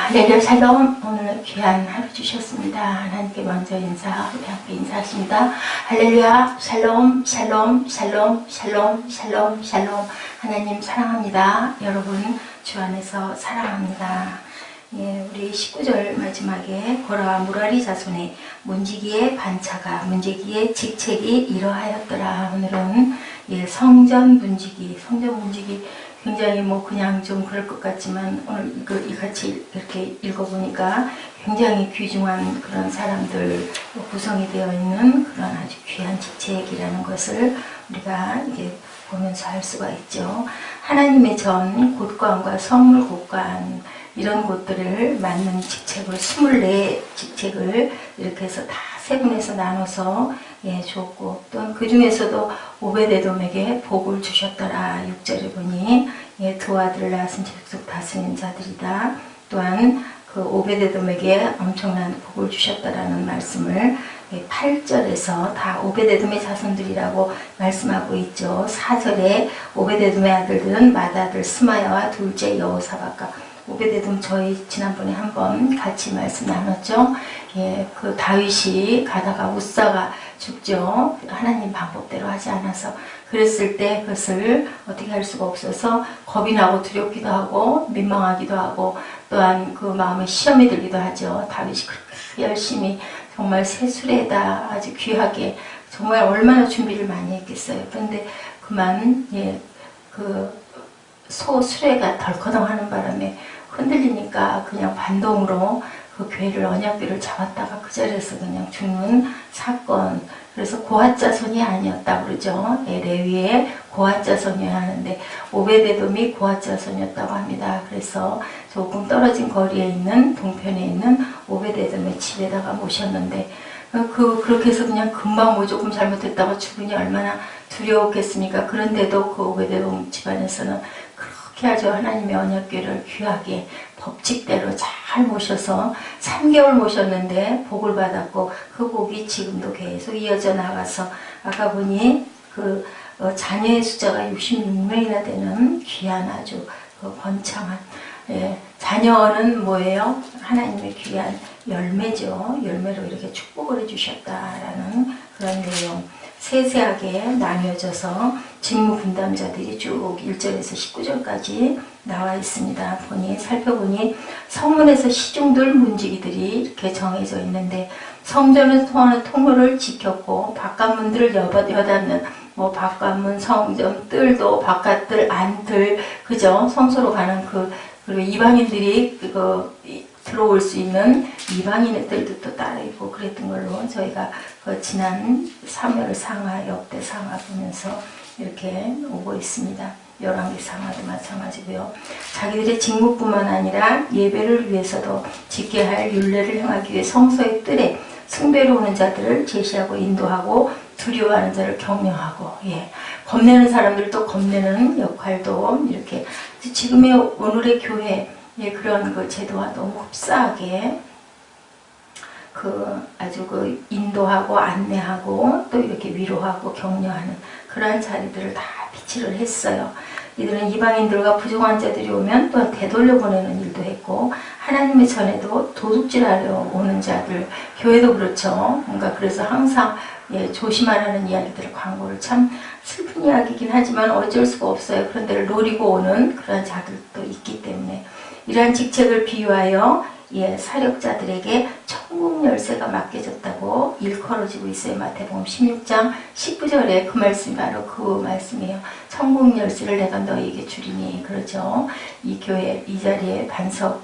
할렐루야 샬롬. 오늘 귀한 하루 주셨습니다. 하나님께 먼저 인사, 우리 함께 인사하십니다. 할렐루야 샬롬 샬롬 샬롬 샬롬 샬롬 샬롬. 하나님 사랑합니다. 여러분 주 안에서 사랑합니다. 예, 우리 19절 마지막에 고라와 무라리 자손의 문지기의 반차가 문지기의 직책이 이러하였더라. 오늘은 예, 성전 문지기 굉장히 뭐 그냥 좀 그럴 것 같지만 오늘 같이 이렇게 읽어보니까 굉장히 귀중한 그런 사람들 구성이 되어 있는 그런 아주 귀한 직책이라는 것을 우리가 이게 보면서 알 수가 있죠. 하나님의 전 곳간과 성물 곳간 이런 곳들을 맡는 직책을 24 직책을 이렇게 해서 다 세분해서 나눠서 예, 줬고 또 그 중에서도 오베데돔에게 복을 주셨더라. 6절에 보니 예, 두 아들을 낳았은 족속 다스리는 자들이다. 또한 그 오베데돔에게 엄청난 복을 주셨다라는 말씀을 8절에서 다 오베데돔의 자손들이라고 말씀하고 있죠. 4절에 오베데돔의 아들들은 맏아들 스마야와 둘째 여호사밧과 오베데돔 저희 지난번에 한번 같이 말씀 나눴죠. 예, 그 다윗이 가다가 우사가 죽죠. 하나님 방법대로 하지 않아서 그랬을 때 그것을 어떻게 할 수가 없어서 겁이 나고 두렵기도 하고 민망하기도 하고 또한 그 마음에 시험이 들기도 하죠. 다윗이 그렇게 열심히 정말 새술에다 아주 귀하게 정말 얼마나 준비를 많이 했겠어요. 그런데 그만 예, 그 소수레가 덜커덩하는 바람에 흔들리니까 그냥 반동으로 그 괴를 언약궤를 잡았다가 그 자리에서 그냥 죽는 사건. 그래서 고핫자손이 아니었다 그러죠. 예, 레위의 고핫자손이어야 하는데 오베데돔이 고핫자손이었다고 합니다. 그래서 조금 떨어진 거리에 있는 동편에 있는 오베데돔의 집에다가 모셨는데 그렇게 해서 그냥 금방 뭐 조금 잘못했다가 죽으니 얼마나 두려웠겠습니까? 그런데도 그 오베데돔 집안에서는 그렇게 아주 하나님의 언약궤를 귀하게 법칙대로 잘 모셔서 3개월 모셨는데 복을 받았고 그 복이 지금도 계속 이어져 나가서 아까 보니 그 자녀의 숫자가 66명이나 되는 귀한 아주 그 번창한 예, 자녀는 뭐예요? 하나님의 귀한 열매죠. 열매로 이렇게 축복을 해주셨다라는 그런 내용. 세세하게 나뉘어져서 직무 분담자들이 쭉 1절에서 19절까지 나와 있습니다. 살펴보니 성문에서 시중들 문지기들이 이렇게 정해져 있는데 성전을 통하는 통로를 지켰고 바깥문들을 여닫는 뭐 바깥문, 성전, 뜰도 바깥뜰, 안뜰 그죠? 성소로 가는 그리고 이방인들이 들어올 수 있는 이방인들도 또 따로 있고 그랬던 걸로 저희가 그 지난 사무엘 상하, 역대 상하 보면서 이렇게 오고 있습니다. 열왕기 상하도 마찬가지고요. 자기들의 직무뿐만 아니라 예배를 위해서도 지켜야 할 율례를 행하기 위해 성소의 뜰에 숭배로 오는 자들을 제시하고 인도하고 두려워하는 자를 격려하고 예, 겁내는 사람들도 겁내는 역할도 이렇게 지금의 오늘의 교회 예, 그런 그 제도와 너무 흡사하게 아주 인도하고 안내하고 또 이렇게 위로하고 격려하는 그러한 자리들을 다 비치를 했어요. 이들은 이방인들과 부정한 자들이 오면 또 되돌려 보내는 일도 했고 하나님의 전에도 도둑질하려 오는 자들 교회도 그렇죠. 뭔가 그래서 항상 예, 조심하라는 이야기들을 광고를 참 슬픈 이야기이긴 하지만 어쩔 수가 없어요. 그런 데를 노리고 오는 그런 자들도 있기 때문에 이러한 직책을 비유하여 예, 사력자들에게 천국 열쇠가 맡겨졌다고 일컬어지고 있어요. 마태복음 16장 19절에 그 말씀이 바로 그 말씀이에요. 천국 열쇠를 내가 너희에게 주리니 그렇죠. 이 교회 이 자리에 반석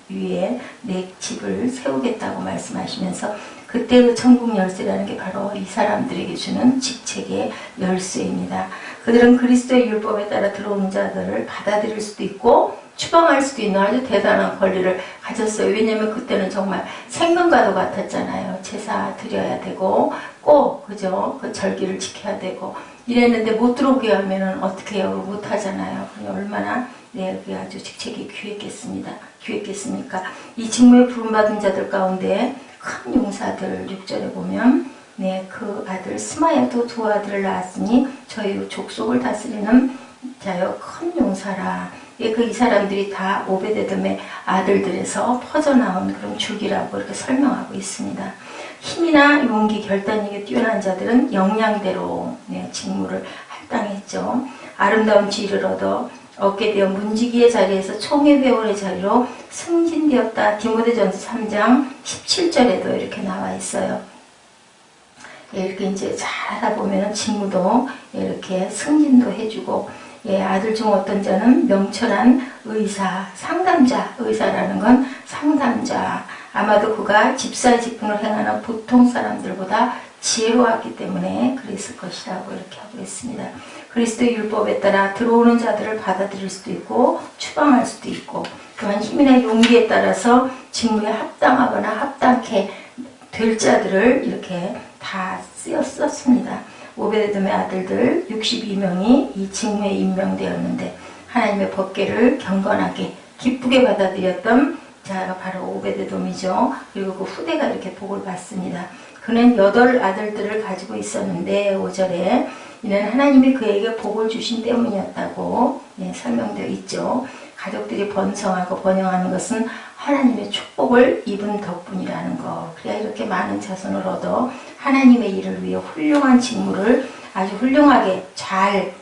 위에 내 집을 세우겠다고 말씀하시면서 그때 그 천국 열쇠라는 게 바로 이 사람들에게 주는 직책의 열쇠입니다. 그들은 그리스도의 율법에 따라 들어오는 자들을 받아들일 수도 있고 추방할 수도 있는 아주 대단한 권리를 가졌어요. 왜냐면 그때는 정말 생명과도 같았잖아요. 제사 드려야 되고 꼭 그죠? 그 절기를 지켜야 되고 이랬는데 못 들어오게 하면은 어떻게 해요? 못 하잖아요. 얼마나 네, 그게 아주 직책이 귀했겠습니까? 이 직무에 부름받은 자들 가운데 큰 용사들 6절에 보면 네, 그 아들 스마야도 두 아들을 낳았으니 저희 족속을 다스리는 자여 큰 용사라. 이 사람들이 다 오베데돔의 아들들에서 퍼져나온 그런 줄기라고 이렇게 설명하고 있습니다. 힘이나 용기, 결단력이 뛰어난 자들은 역량대로 직무를 할당했죠. 아름다운 지위를 얻어 얻게 되어 문지기의 자리에서 총회회원의 자리로 승진되었다. 디모데전서 3장 17절에도 이렇게 나와 있어요. 이렇게 이제 잘 하다 보면 직무도 이렇게 승진도 해주고, 아들 중 어떤 자는 명철한 의사, 상담자, 의사라는 건 상담자. 아마도 그가 집사의 직분을 행하는 보통 사람들보다 지혜로웠기 때문에 그랬을 것이라고 이렇게 하고 있습니다. 그리스도의 율법에 따라 들어오는 자들을 받아들일 수도 있고 추방할 수도 있고, 또한 힘이나 용기에 따라서 직무에 합당하거나 합당케 될 자들을 이렇게 다 쓰였습니다. 오베데돔의 아들들 62명이 이 직무에 임명되었는데 하나님의 법궤를 경건하게 기쁘게 받아들였던 자가 바로 오베데돔이죠. 그리고 그 후대가 이렇게 복을 받습니다. 그는 8 아들들을 가지고 있었는데 5절에 이는 하나님이 그에게 복을 주신 때문이었다고 설명되어 있죠. 가족들이 번성하고 번영하는 것은 하나님의 축복을 입은 덕분이라는 것. 그래야 이렇게 많은 자손을 얻어 하나님의 일을 위해 훌륭한 직무를 아주 훌륭하게 잘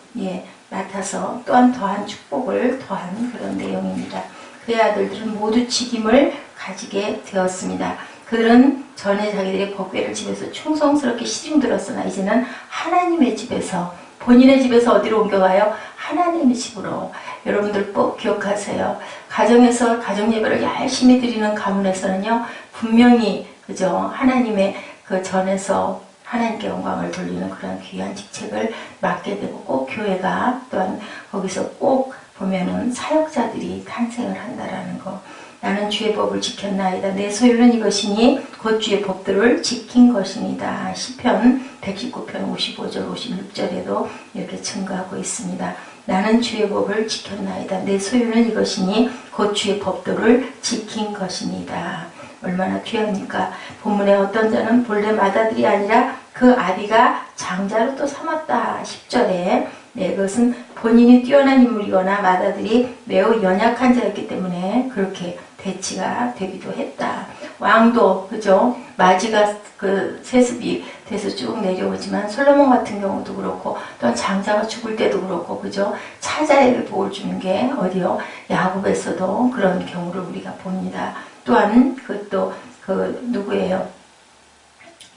맡아서 또한 더한 축복을 더한 그런 내용입니다. 그의 아들들은 모두 직임을 가지게 되었습니다. 그들은 전에 자기들의 법궤를 집에서 충성스럽게 시중들었으나 이제는 하나님의 집에서, 본인의 집에서 어디로 옮겨가요? 하나님의 집으로. 여러분들 꼭 기억하세요. 가정에서 가정 예배를 열심히 드리는 가문에서는요, 분명히 그죠, 하나님의 그 전에서 하나님께 영광을 돌리는 그런 귀한 직책을 맡게 되고, 꼭 교회가 또한 거기서 꼭 보면은 사역자들이 탄생을 한다라는 거. 나는 주의 법을 지켰나이다. 내 소유는 이것이니 곧 주의 법들을 지킨 것이니다. 시편 119편 55절 56절에도 이렇게 증거하고 있습니다. 나는 주의 법을 지켰나이다. 내 소유는 이것이니 곧 주의 법도를 지킨 것이니다. 얼마나 귀합니까? 본문에 어떤 자는 본래 맏아들이 아니라 그 아비가 장자로 또 삼았다. 10절에 그것은 본인이 뛰어난 인물이거나 맏아들이 매우 연약한 자였기 때문에 그렇게 대치가 되기도 했다. 왕도 그죠? 마지가 그 세습이 돼서 쭉 내려오지만 솔로몬 같은 경우도 그렇고, 또한 장자가 죽을 때도 그렇고, 그죠? 차자에게 복을 주는 게 어디요? 야곱에서도 그런 경우를 우리가 봅니다. 또한 그것도 그 누구예요?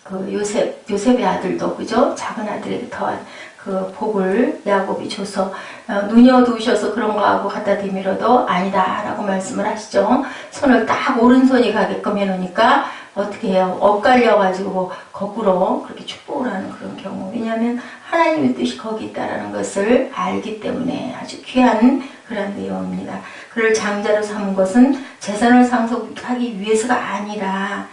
그 요셉의 아들도 그죠? 작은 아들에게 더한 그 복을 야곱이 줘서 눈이 어두우셔서 그런 거하고 갖다 대밀어도 아니다 라고 말씀을 하시죠. 손을 딱 오른손이 가게끔 해놓으니까 어떻게 해요? 엇갈려 가지고 거꾸로 그렇게 축복을 하는 그런 경우. 왜냐하면 하나님의 뜻이 거기 있다라는 것을 알기 때문에 아주 귀한 그런 내용입니다. 그를 장자로 삼은 것은 재산을 상속하기 위해서가 아니라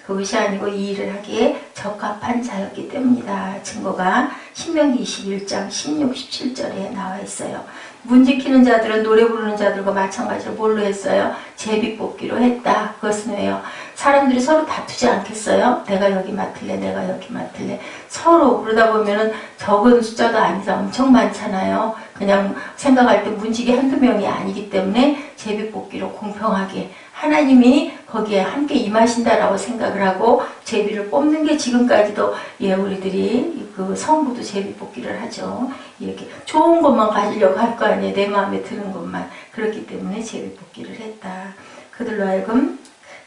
그것이 아니고 이 일을 하기에 적합한 자였기 때문이다. 증거가 신명기 21장 16, 17절에 나와 있어요. 문 지키는 자들은 노래 부르는 자들과 마찬가지로 뭘로 했어요? 제비 뽑기로 했다. 그것은 왜요? 사람들이 서로 다투지 않겠어요? 내가 여기 맡을래, 내가 여기 맡을래. 서로 그러다 보면은 적은 숫자도 아니라 엄청 많잖아요. 그냥 생각할 때 문지기 한두 명이 아니기 때문에 제비 뽑기로 공평하게 하나님이 거기에 함께 임하신다라고 생각을 하고 제비를 뽑는 게 지금까지도 우리들이 그 성부도 제비 뽑기를 하죠. 이렇게 좋은 것만 가지려고 할 거 아니에요. 내 마음에 드는 것만. 그렇기 때문에 제비 뽑기를 했다. 그들로 하여금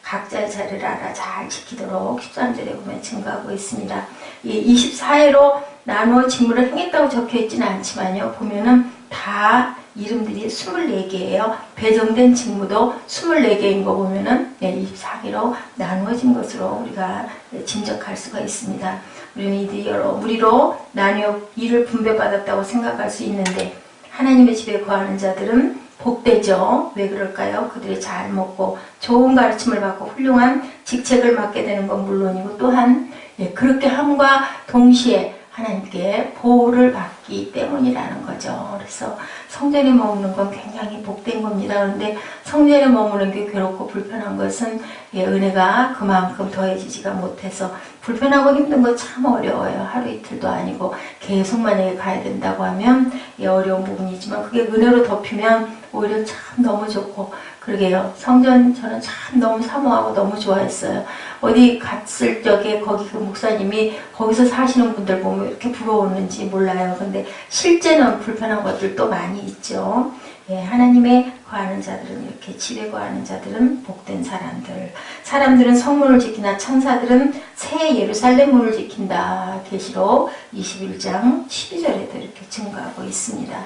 각자의 자리를 알아 잘 지키도록 13절에 보면 증거하고 있습니다. 24회로 나누어 직무를 행했다고 적혀있지는 않지만요. 보면은 다 이름들이 24개예요. 배정된 직무도 24개인 거 보면은 24개로 나누어진 것으로 우리가 짐작할 수가 있습니다. 우리는 이들이 여러 무리로 나뉘어 일을 분배받았다고 생각할 수 있는데 하나님의 집에 거하는 자들은 복되죠. 왜 그럴까요? 그들이 잘 먹고 좋은 가르침을 받고 훌륭한 직책을 맡게 되는 건 물론이고, 또한 그렇게 함과 동시에 하나님께 보호를 받기 때문이라는 거죠. 그래서 성전에 머무는 건 굉장히 복된 겁니다. 그런데 성전에 머무는 게 괴롭고 불편한 것은 은혜가 그만큼 더해지지가 못해서 불편하고 힘든 거 참 어려워요. 하루 이틀도 아니고 계속 만약에 가야 된다고 하면 어려운 부분이지만 그게 은혜로 덮이면 오히려 참 너무 좋고 그러게요. 성전 저는 참 너무 사모하고 너무 좋아했어요. 어디 갔을 적에 거기 그 목사님이 거기서 사시는 분들 보면 이렇게 부러웠는지 몰라요. 근데 실제는 불편한 것들도 많이 있죠. 하나님의 거하는 자들은 이렇게 집에 거하는 자들은 복된 사람들. 사람들은 성문을 지키나 천사들은 새 예루살렘 문을 지킨다. 계시록 21장 12절에도 이렇게 증거하고 있습니다.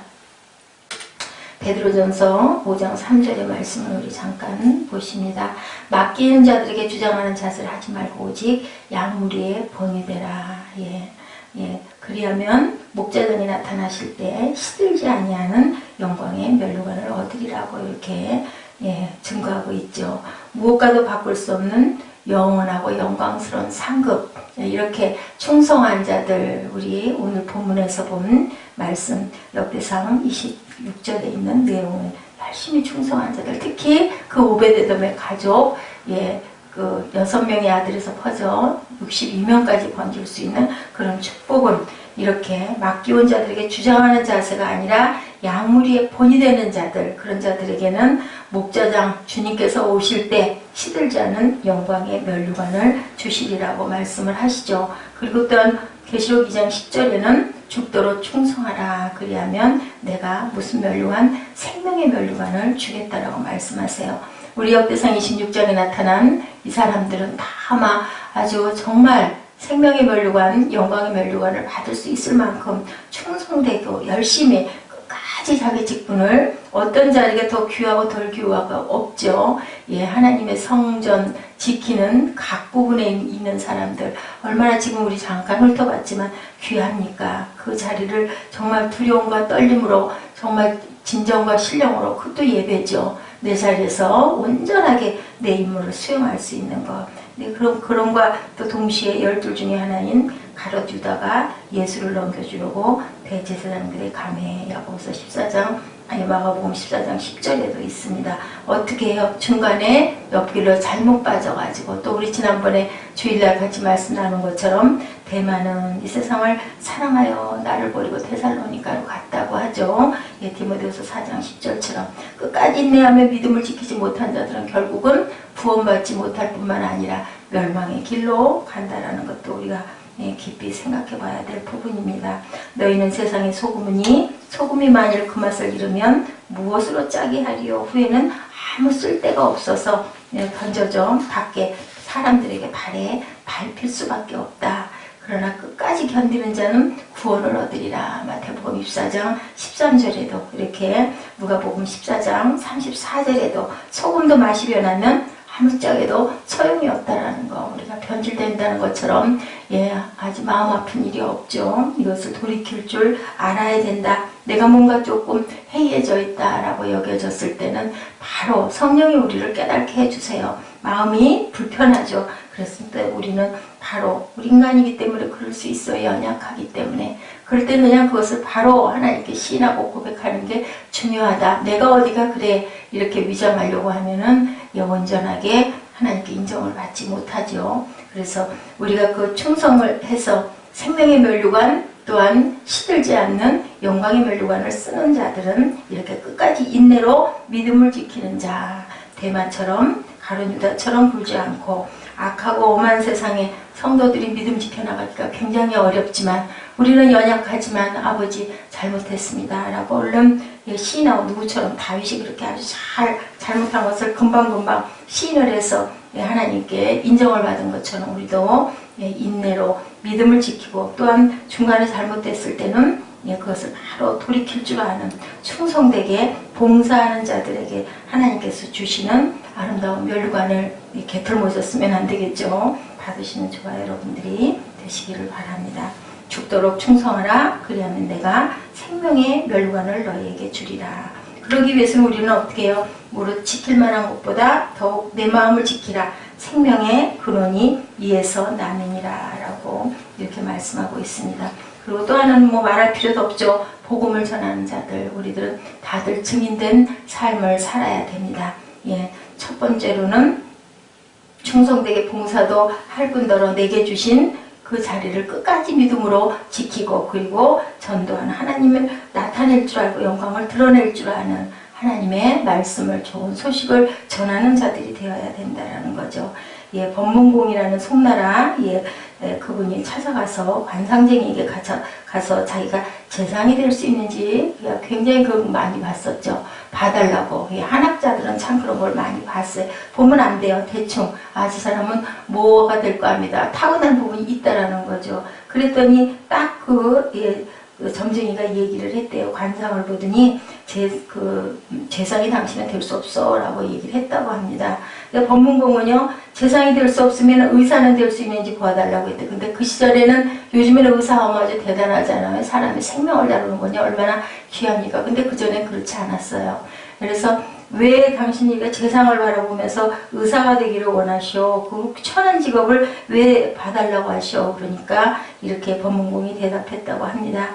베드로전서 5장 3절의 말씀을 우리 잠깐 보십니다. 맡기는 자들에게 주장하는 자세를 하지 말고 오직 양무리의 본이 되라. 그리하면 목자전이 나타나실 때 시들지 아니하는 영광의 면류관을 얻으리라고 이렇게 증거하고 있죠. 무엇과도 바꿀 수 없는 영원하고 영광스러운 상급, 이렇게 충성한 자들, 우리 오늘 본문에서 본 말씀 역대상 26절에 있는 내용은 열심히 충성한 자들, 특히 그 오베데돔의 가족, 그 6명의 아들에서 퍼져 62명까지 번질 수 있는 그런 축복은 이렇게 맡기온 자들에게 주장하는 자세가 아니라 양무리의 본이 되는 자들, 그런 자들에게는 목자장 주님께서 오실 때 시들지 않은 영광의 면류관을 주시리라고 말씀을 하시죠. 그리고 또한 계시록 2장 10절에는 죽도록 충성하라. 그리하면 내가 무슨 면류관? 생명의 면류관을 주겠다라고 말씀하세요. 우리 역대상 26장에 나타난 이 사람들은 다 아마 아주 정말 생명의 면류관, 영광의 면류관을 받을 수 있을 만큼 충성되고 열심히 끝까지 자기 직분을 어떤 자에게 더 귀하고 덜 귀하가 없죠. 하나님의 성전 지키는 각 부분에 있는 사람들 얼마나 지금 우리 잠깐 훑어봤지만 귀합니까? 그 자리를 정말 두려움과 떨림으로 정말 진정과 신령으로 그것도 예배죠. 내 자리에서 온전하게 내 임무를 수행할 수 있는 것. 그런과 또 동시에 12 중에 하나인 가룟 유다가 예수를 넘겨주려고 대제사장들의 감에 야고보서 14장 마가복음 14장 10절에도 있습니다. 어떻게 해요? 중간에 옆길로 잘못 빠져가지고 또 우리 지난번에 주일날 같이 말씀 나눈 것처럼 대만은 이 세상을 사랑하여 나를 버리고 데살로니가로 갔다고 하죠. 디모데후서 4장 10절처럼 끝까지 인내하며 믿음을 지키지 못한 자들은 결국은 구원받지 못할 뿐만 아니라 멸망의 길로 간다라는 것도 우리가 깊이 생각해 봐야 될 부분입니다. 너희는 세상의 소금이니 소금이 만일 그 맛을 잃으면 무엇으로 짜게 하리요? 후에는 아무 쓸데가 없어서 던져져 밖에 사람들에게 발에 밟힐 수밖에 없다. 그러나 끝까지 견디는 자는 구원을 얻으리라. 마태복음 24장 13절에도 이렇게 누가복음 14장 34절에도 소금도 맛이 변하면 아무짝에도 소용이 없다라는 거, 우리가 변질된다는 것처럼 아주 마음 아픈 일이 없죠. 이것을 돌이킬 줄 알아야 된다. 내가 뭔가 조금 해이해져 있다라고 여겨졌을 때는 바로 성령이 우리를 깨닫게 해주세요. 마음이 불편하죠. 그랬을 때 우리는 바로 우리 인간이기 때문에 그럴 수 있어요. 연약하기 때문에. 그럴 때는 그냥 그것을 바로 하나님께 시인하고 고백하는 게 중요하다. 내가 어디가 그래 이렇게 위장하려고 하면은 온전하게 하나님께 인정을 받지 못하죠. 그래서 우리가 그 충성을 해서 생명의 면류관 또한 시들지 않는 영광의 면류관을 쓰는 자들은 이렇게 끝까지 인내로 믿음을 지키는 자, 대만처럼 가룟 유다처럼 굴지 않고 악하고 엄한 세상에 성도들이 믿음 지켜나가기가 굉장히 어렵지만 우리는 연약하지만 아버지 잘못했습니다 라고 얼른 시인하고 누구처럼 다윗이 그렇게 아주 잘못한 것을 금방금방 시인을 해서 하나님께 인정을 받은 것처럼 우리도 인내로 믿음을 지키고 또한 중간에 잘못됐을 때는 그것을 바로 돌이킬 줄 아는 충성되게 봉사하는 자들에게 하나님께서 주시는 아름다운 면류관을 이렇게 들모셨으면 안 되겠죠. 받으시는 저와 여러분들이 되시기를 바랍니다. 죽도록 충성하라. 그리하면 내가 생명의 면류관을 너희에게 주리라. 그러기 위해서는 우리는 어떻게 해요? 무릇 지킬 만한 것보다 더욱 내 마음을 지키라. 생명의 근원이 이에서 나느니라 라고 이렇게 말씀하고 있습니다. 그리고 또 하나는 뭐 말할 필요도 없죠. 복음을 전하는 자들, 우리들은 다들 증인된 삶을 살아야 됩니다. 예, 첫 번째로는 충성되게 봉사도 할 뿐더러 내게 주신 그 자리를 끝까지 믿음으로 지키고, 그리고 전도하는 하나님을 나타낼 줄 알고 영광을 드러낼 줄 아는 하나님의 말씀을, 좋은 소식을 전하는 자들이 되어야 된다는 거죠. 예, 법문공이라는 송나라, 그분이 찾아가서 관상쟁이에게 가서 자기가 재상이 될 수 있는지 굉장히 그걸 많이 봤었죠. 봐달라고. 한학자들은 참 그런 걸 많이 봤어요. 보면 안 돼요. 대충. 저 사람은 뭐가 될 거 압니다. 타고난 부분이 있다라는 거죠. 그랬더니 딱 그 점쟁이가 얘기를 했대요. 관상을 보더니 재상이 당신은 될 수 없어 라고 얘기를 했다고 합니다. 법문공은요, 재상이 될 수 없으면 의사는 될 수 있는지 봐달라고 했대. 근데 그 시절에는, 요즘에는 의사하면 아주 대단하잖아요. 사람의 생명을 다루는 거냐, 얼마나 귀합니까. 근데 그전엔 그렇지 않았어요. 그래서 왜 당신이 재상을 바라보면서 의사가 되기를 원하시오? 그 천한 직업을 왜 봐달라고 하시오? 그러니까 이렇게 법문공이 대답했다고 합니다.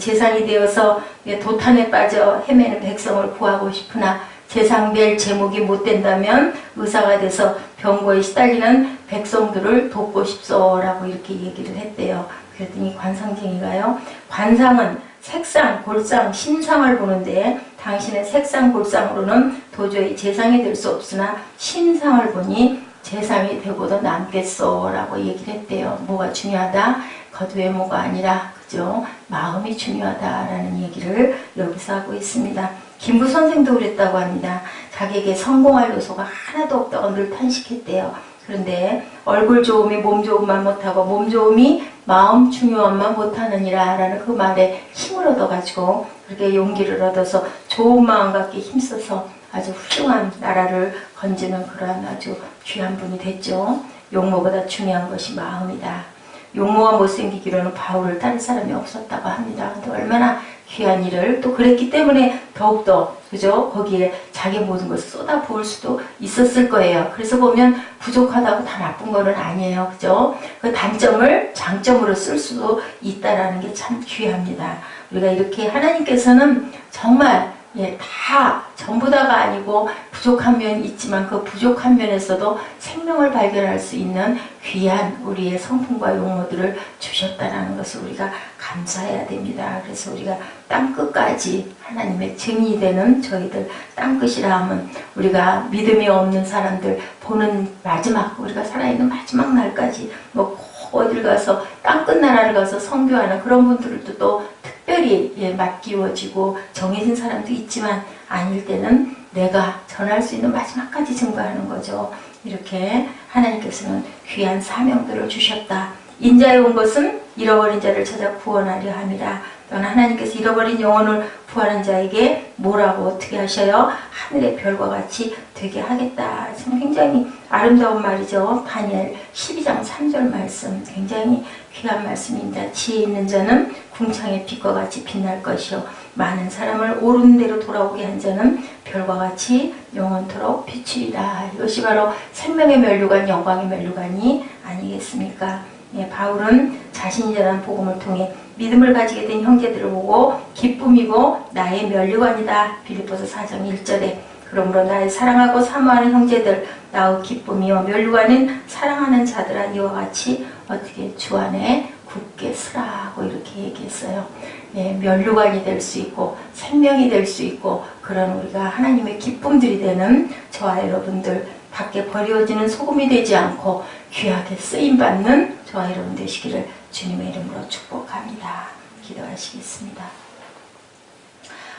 재상이 되어서 도탄에 빠져 헤매는 백성을 구하고 싶으나 재상될 제목이 못 된다면 의사가 돼서 병고에 시달리는 백성들을 돕고 싶소라고 이렇게 얘기를 했대요. 그랬더니 관상쟁이가요, 관상은 색상, 골상, 신상을 보는데 당신의 색상, 골상으로는 도저히 재상이 될 수 없으나 신상을 보니 재상이 되고도 남겠소 라고 얘기를 했대요. 뭐가 중요하다? 겉외모가 아니라, 그죠? 마음이 중요하다라는 얘기를 여기서 하고 있습니다. 김부 선생도 그랬다고 합니다. 자기에게 성공할 요소가 하나도 없다고 늘 탄식했대요. 그런데 얼굴 좋음이 몸 좋음만 못하고 몸 좋음이 마음 중요함만 못하느니라 라는 그 말에 힘을 얻어가지고 그렇게 용기를 얻어서 좋은 마음 갖게 힘써서 아주 훌륭한 나라를 건지는 그러한 아주 귀한 분이 됐죠. 용모보다 중요한 것이 마음이다. 용모와 못생기기로는 바울을 따를 사람이 없었다고 합니다. 근데 얼마나 귀한 일을 또 그랬기 때문에 더욱더, 그죠? 거기에 자기 모든 것을 쏟아 부을 수도 있었을 거예요. 그래서 보면 부족하다고 다 나쁜 거는 아니에요. 그죠? 그 단점을 장점으로 쓸 수도 있다라는 게 참 귀합니다. 우리가 이렇게 하나님께서는 정말 다 전부 다가 아니고 부족한 면이 있지만 그 부족한 면에서도 생명을 발견할 수 있는 귀한 우리의 성품과 용모들을 주셨다는 것을 우리가 감사해야 됩니다. 그래서 우리가 땅끝까지 하나님의 증인이 되는 저희들, 땅끝이라 하면 우리가 믿음이 없는 사람들 보는 마지막, 우리가 살아있는 마지막 날까지 뭐 어딜 가서 땅끝 나라를 가서 선교하는 그런 분들도 또 특별히 맡기워지고 정해진 사람도 있지만, 아닐 때는 내가 전할 수 있는 마지막까지 증거하는 거죠. 이렇게 하나님께서는 귀한 사명들을 주셨다. 인자에 온 것은 잃어버린 자를 찾아 구원하려 함이라. 또한 하나님께서 잃어버린 영혼을 구하는 자에게 뭐라고 어떻게 하셔요? 하늘의 별과 같이 되게 하겠다. 참 굉장히 아름다운 말이죠. 다니엘 12장 3절 말씀, 굉장히 귀한 말씀입니다. 지혜 있는 자는 궁창의 빛과 같이 빛날 것이요, 많은 사람을 옳은 대로 돌아오게 한 자는 별과 같이 영원토록 비추리라. 이것이 바로 생명의 면류관, 영광의 면류관이 아니겠습니까? 바울은 자신이 전한 복음을 통해 믿음을 가지게 된 형제들을 보고 기쁨이고 나의 면류관이다. 빌립보서 4장 1절에 그러므로 나의 사랑하고 사모하는 형제들, 나의 기쁨이요 면류관은 사랑하는 자들아 이와 같이 어떻게 주 안에 굳게 서라고 이렇게 얘기했어요. 면류관이 될 수 있고 생명이 될 수 있고 그런 우리가 하나님의 기쁨들이 되는 저와 여러분들, 밖에 버려지는 소금이 되지 않고 귀하게 쓰임받는 저와 여러분 되시기를 주님의 이름으로 축복합니다. 기도하시겠습니다.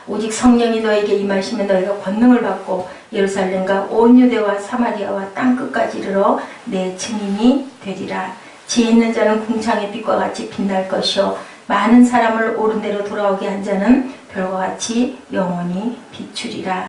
오직 성령이 너에게 임하시면 너희가 권능을 받고 예루살렘과 온 유대와 사마리아와 땅끝까지 이르러 내 증인이 되리라. 지혜 있는 자는 궁창의 빛과 같이 빛날 것이요, 많은 사람을 옳은 대로 돌아오게 한 자는 별과 같이 영원히 비추리라.